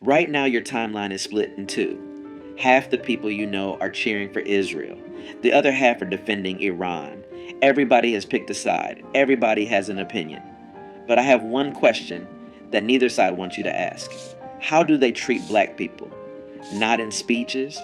Right now, your timeline is split in two. Half the people you know are cheering for Israel, the other half are defending Iran. Everybody has picked a side, everybody has an opinion. But I have one question that neither side wants you to ask. How do they treat black people? Not in speeches,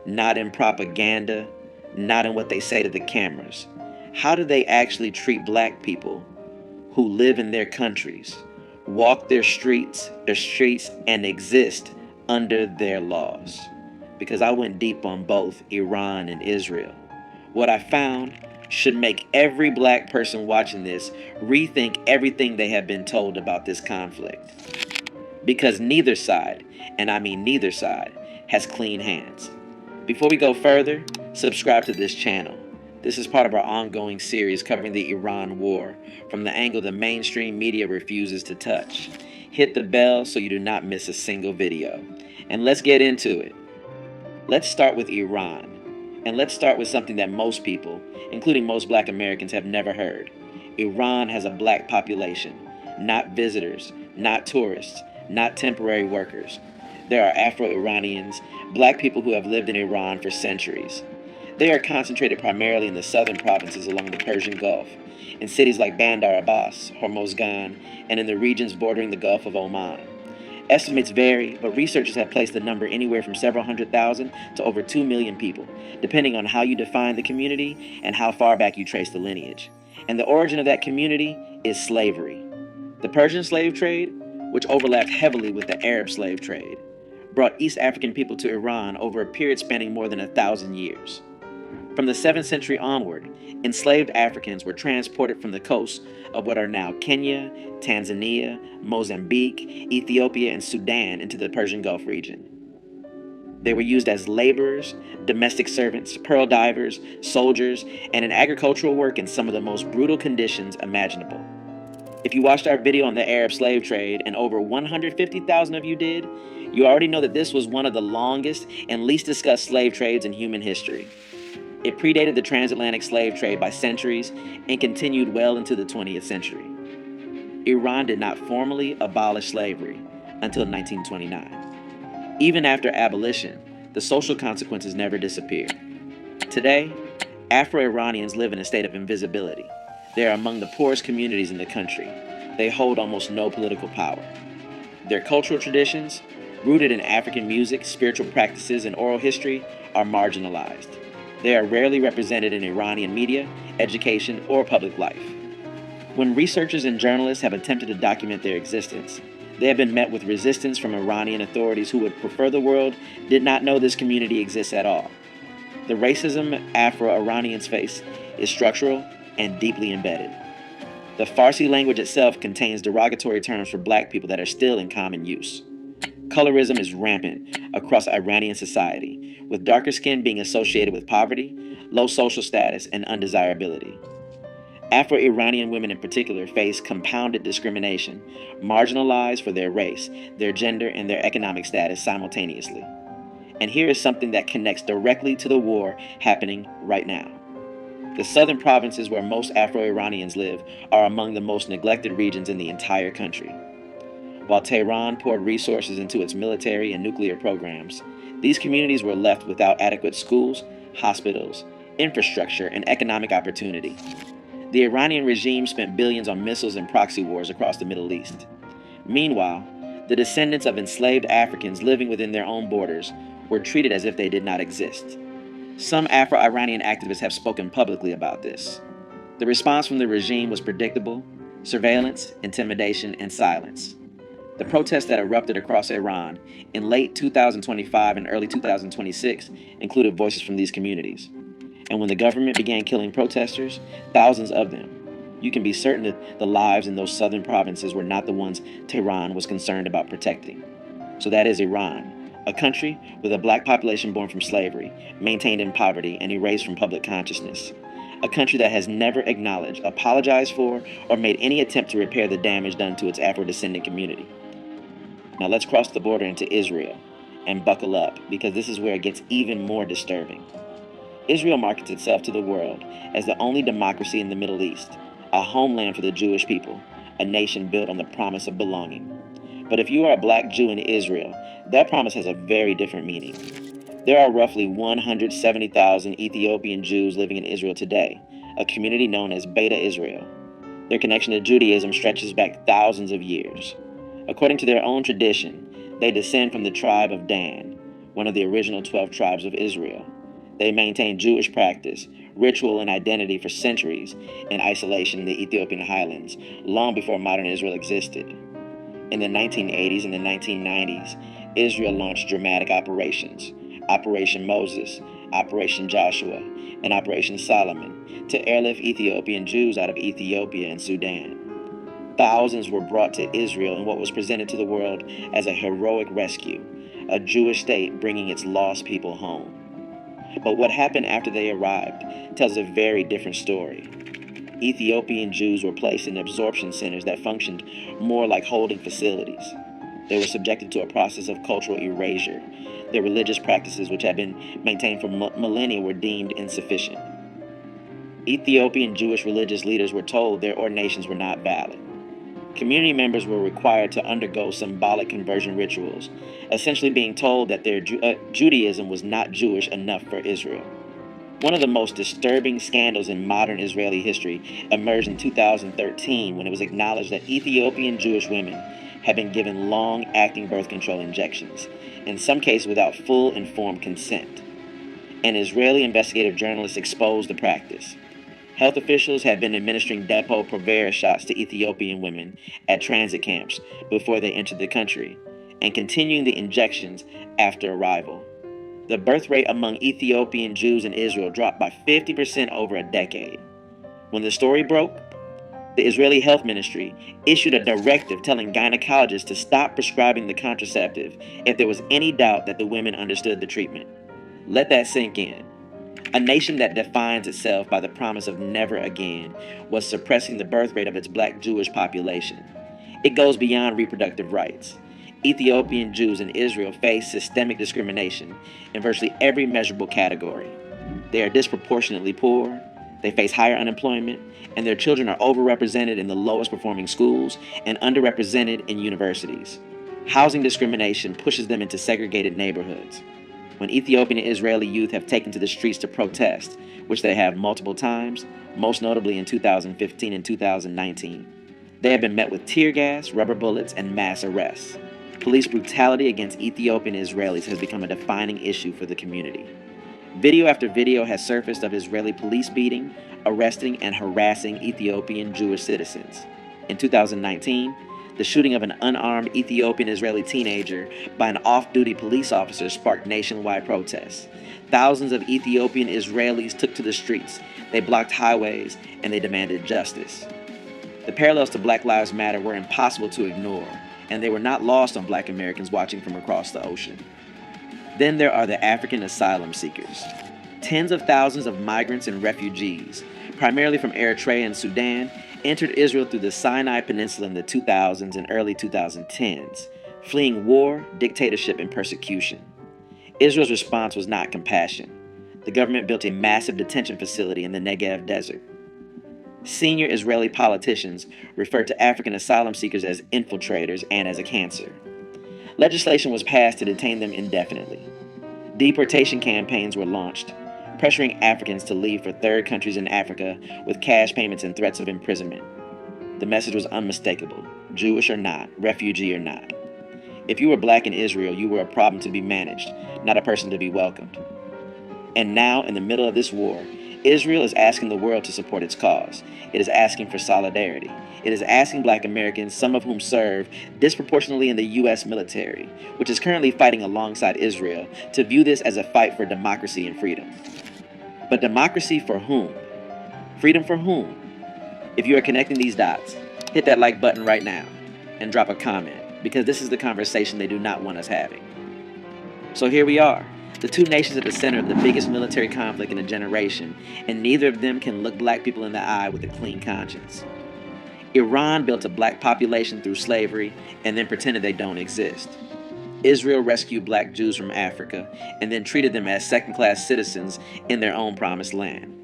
not in propaganda, not in what they say to the cameras. How do they actually treat black people who live in their countries, walk their streets, and exist under their laws? Because I went deep on both Iran and Israel. What I found should make every black person watching this rethink everything they have been told about this conflict. Because neither side, and I mean neither side, has clean hands. Before we go further, subscribe to this channel. This is part of our ongoing series covering the Iran war from the angle the mainstream media refuses to touch. Hit the bell so you do not miss a single video. And let's get into it. Let's start with Iran. And let's start with something that most people, including most black Americans, have never heard. Iran has a black population, not visitors, not tourists, not temporary workers. There are Afro-Iranians, black people who have lived in Iran for centuries. They are concentrated primarily in the southern provinces along the Persian Gulf, in cities like Bandar Abbas, Hormozgan, and in the regions bordering the Gulf of Oman. Estimates vary, but researchers have placed the number anywhere from several 100,000 to over 2 million people, depending on how you define the community and how far back you trace the lineage. And the origin of that community is slavery. The Persian slave trade, which overlapped heavily with the Arab slave trade, brought East African people to Iran over a period spanning more than 1,000 years. From the 7th century onward, enslaved Africans were transported from the coasts of what are now Kenya, Tanzania, Mozambique, Ethiopia, and Sudan into the Persian Gulf region. They were used as laborers, domestic servants, pearl divers, soldiers, and in agricultural work in some of the most brutal conditions imaginable. If you watched our video on the Arab slave trade, and over 150,000 of you did, you already know that this was one of the longest and least discussed slave trades in human history. It predated the transatlantic slave trade by centuries and continued well into the 20th century. Iran did not formally abolish slavery until 1929. Even after abolition, the social consequences never disappeared. Today, Afro-Iranians live in a state of invisibility. They are among the poorest communities in the country. They hold almost no political power. Their cultural traditions, rooted in African music, spiritual practices, and oral history, are marginalized. They are rarely represented in Iranian media, education, or public life. When researchers and journalists have attempted to document their existence, they have been met with resistance from Iranian authorities who would prefer the world did not know this community exists at all. The racism Afro-Iranians face is structural and deeply embedded. The Farsi language itself contains derogatory terms for black people that are still in common use. Colorism is rampant across Iranian society, with darker skin being associated with poverty, low social status, and undesirability. Afro-Iranian women in particular face compounded discrimination, marginalized for their race, their gender, and their economic status simultaneously. And here is something that connects directly to the war happening right now. The southern provinces where most Afro-Iranians live are among the most neglected regions in the entire country. While Tehran poured resources into its military and nuclear programs, these communities were left without adequate schools, hospitals, infrastructure, and economic opportunity. The Iranian regime spent billions on missiles and proxy wars across the Middle East. Meanwhile, the descendants of enslaved Africans living within their own borders were treated as if they did not exist. Some Afro-Iranian activists have spoken publicly about this. The response from the regime was predictable: surveillance, intimidation, and silence. The protests that erupted across Iran in late 2025 and early 2026 included voices from these communities. And when the government began killing protesters, thousands of them, you can be certain that the lives in those southern provinces were not the ones Tehran was concerned about protecting. So that is Iran, a country with a black population born from slavery, maintained in poverty, and erased from public consciousness. A country that has never acknowledged, apologized for, or made any attempt to repair the damage done to its Afro-descendant community. Now let's cross the border into Israel and buckle up, because this is where it gets even more disturbing. Israel markets itself to the world as the only democracy in the Middle East, a homeland for the Jewish people, a nation built on the promise of belonging. But if you are a black Jew in Israel, that promise has a very different meaning. There are roughly 170,000 Ethiopian Jews living in Israel today, a community known as Beta Israel. Their connection to Judaism stretches back thousands of years. According to their own tradition, they descend from the tribe of Dan, one of the original 12 tribes of Israel. They maintained Jewish practice, ritual, and identity for centuries in isolation in the Ethiopian highlands, long before modern Israel existed. In the 1980s and the 1990s, Israel launched dramatic operations, Operation Moses, Operation Joshua, and Operation Solomon, to airlift Ethiopian Jews out of Ethiopia and Sudan. Thousands were brought to Israel in what was presented to the world as a heroic rescue, a Jewish state bringing its lost people home. But what happened after they arrived tells a very different story. Ethiopian Jews were placed in absorption centers that functioned more like holding facilities. They were subjected to a process of cultural erasure. Their religious practices, which had been maintained for millennia, were deemed insufficient. Ethiopian Jewish religious leaders were told their ordinations were not valid. Community members were required to undergo symbolic conversion rituals, essentially being told that their Judaism was not Jewish enough for Israel. One of the most disturbing scandals in modern Israeli history emerged in 2013 when it was acknowledged that Ethiopian Jewish women had been given long-acting birth control injections, in some cases without full informed consent. An Israeli investigative journalist exposed the practice. Health officials had been administering Depo-Provera shots to Ethiopian women at transit camps before they entered the country, and continuing the injections after arrival. The birth rate among Ethiopian Jews in Israel dropped by 50% over a decade. When the story broke, the Israeli Health Ministry issued a directive telling gynecologists to stop prescribing the contraceptive if there was any doubt that the women understood the treatment. Let that sink in. A nation that defines itself by the promise of never again was suppressing the birth rate of its black Jewish population. It goes beyond reproductive rights. Ethiopian Jews in Israel face systemic discrimination in virtually every measurable category. They are disproportionately poor, they face higher unemployment, and their children are overrepresented in the lowest performing schools and underrepresented in universities. Housing discrimination pushes them into segregated neighborhoods. When Ethiopian and Israeli youth have taken to the streets to protest, which they have multiple times, most notably in 2015 and 2019, they have been met with tear gas, rubber bullets, and mass arrests. Police brutality against Ethiopian Israelis has become a defining issue for the community. Video after video has surfaced of Israeli police beating, arresting, and harassing Ethiopian Jewish citizens. In 2019, the shooting of an unarmed Ethiopian Israeli teenager by an off-duty police officer sparked nationwide protests. Thousands of Ethiopian Israelis took to the streets, they blocked highways, and they demanded justice. The parallels to Black Lives Matter were impossible to ignore, and they were not lost on Black Americans watching from across the ocean. Then there are the African asylum seekers. Tens of thousands of migrants and refugees, primarily from Eritrea and Sudan, entered Israel through the Sinai Peninsula in the 2000s and early 2010s, fleeing war, dictatorship, and persecution. Israel's response was not compassion. The government built a massive detention facility in the Negev desert. Senior Israeli politicians referred to African asylum seekers as infiltrators and as a cancer. Legislation was passed to detain them indefinitely. Deportation campaigns were launched, pressuring Africans to leave for third countries in Africa with cash payments and threats of imprisonment. The message was unmistakable: Jewish or not, refugee or not. If you were black in Israel, you were a problem to be managed, not a person to be welcomed. And now, in the middle of this war, Israel is asking the world to support its cause. It is asking for solidarity. It is asking Black Americans, some of whom serve disproportionately in the U.S. military, which is currently fighting alongside Israel, to view this as a fight for democracy and freedom. But democracy for whom? Freedom for whom? If you are connecting these dots, hit that like button right now and drop a comment, because this is the conversation they do not want us having. So here we are, the two nations at the center of the biggest military conflict in a generation, and neither of them can look black people in the eye with a clean conscience. Iran built a black population through slavery and then pretended they don't exist. Israel rescued black Jews from Africa and then treated them as second-class citizens in their own promised land.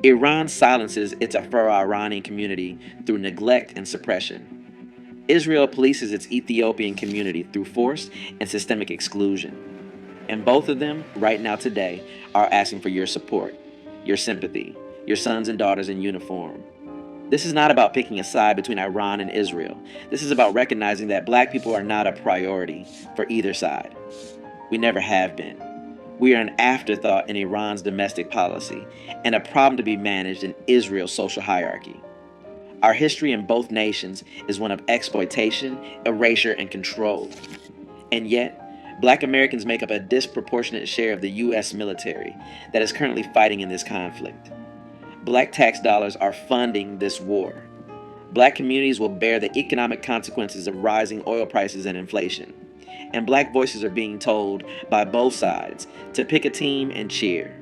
Iran silences its Afro-Iranian community through neglect and suppression. Israel polices its Ethiopian community through force and systemic exclusion. And both of them, right now today, are asking for your support, your sympathy, your sons and daughters in uniform. This is not about picking a side between Iran and Israel. This is about recognizing that black people are not a priority for either side. We never have been. We are an afterthought in Iran's domestic policy and a problem to be managed in Israel's social hierarchy. Our history in both nations is one of exploitation, erasure, and control. And yet, black Americans make up a disproportionate share of the U.S. military that is currently fighting in this conflict. Black tax dollars are funding this war. Black communities will bear the economic consequences of rising oil prices and inflation. And black voices are being told by both sides to pick a team and cheer.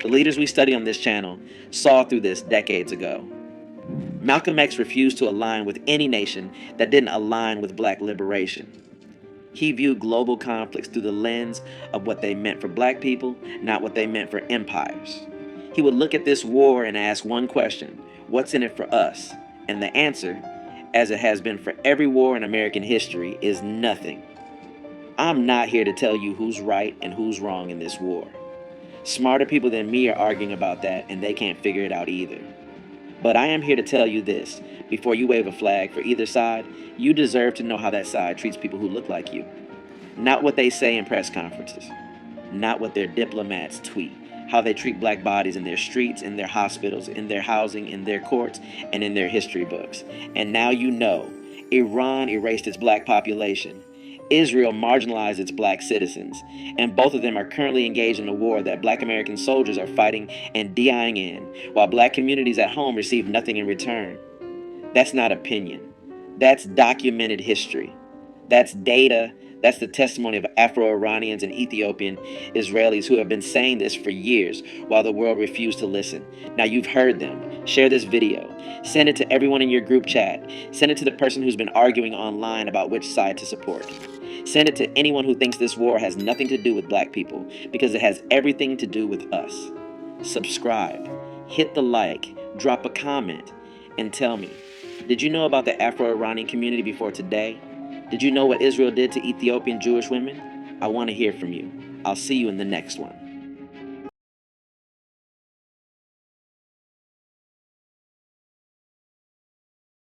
The leaders we study on this channel saw through this decades ago. Malcolm X refused to align with any nation that didn't align with black liberation. He viewed global conflicts through the lens of what they meant for black people, not what they meant for empires. He would look at this war and ask one question: what's in it for us? And the answer, as it has been for every war in American history, is nothing. I'm not here to tell you who's right and who's wrong in this war. Smarter people than me are arguing about that, and they can't figure it out either. But I am here to tell you this: before you wave a flag for either side, you deserve to know how that side treats people who look like you. Not what they say in press conferences. Not what their diplomats tweet. How they treat black bodies in their streets, in their hospitals, in their housing, in their courts, and in their history books. And now you know. Iran erased its black population. Israel marginalized its black citizens. And both of them are currently engaged in a war that black American soldiers are fighting and dying in, while black communities at home receive nothing in return. That's not opinion. That's documented history. That's data. That's the testimony of Afro-Iranians and Ethiopian Israelis who have been saying this for years while the world refused to listen. Now you've heard them. Share this video. Send it to everyone in your group chat. Send it to the person who's been arguing online about which side to support. Send it to anyone who thinks this war has nothing to do with black people, because it has everything to do with us. Subscribe. Hit the like. Drop a comment. And tell me, did you know about the Afro-Iranian community before today? Did you know what Israel did to Ethiopian Jewish women? I want to hear from you. I'll see you in the next one.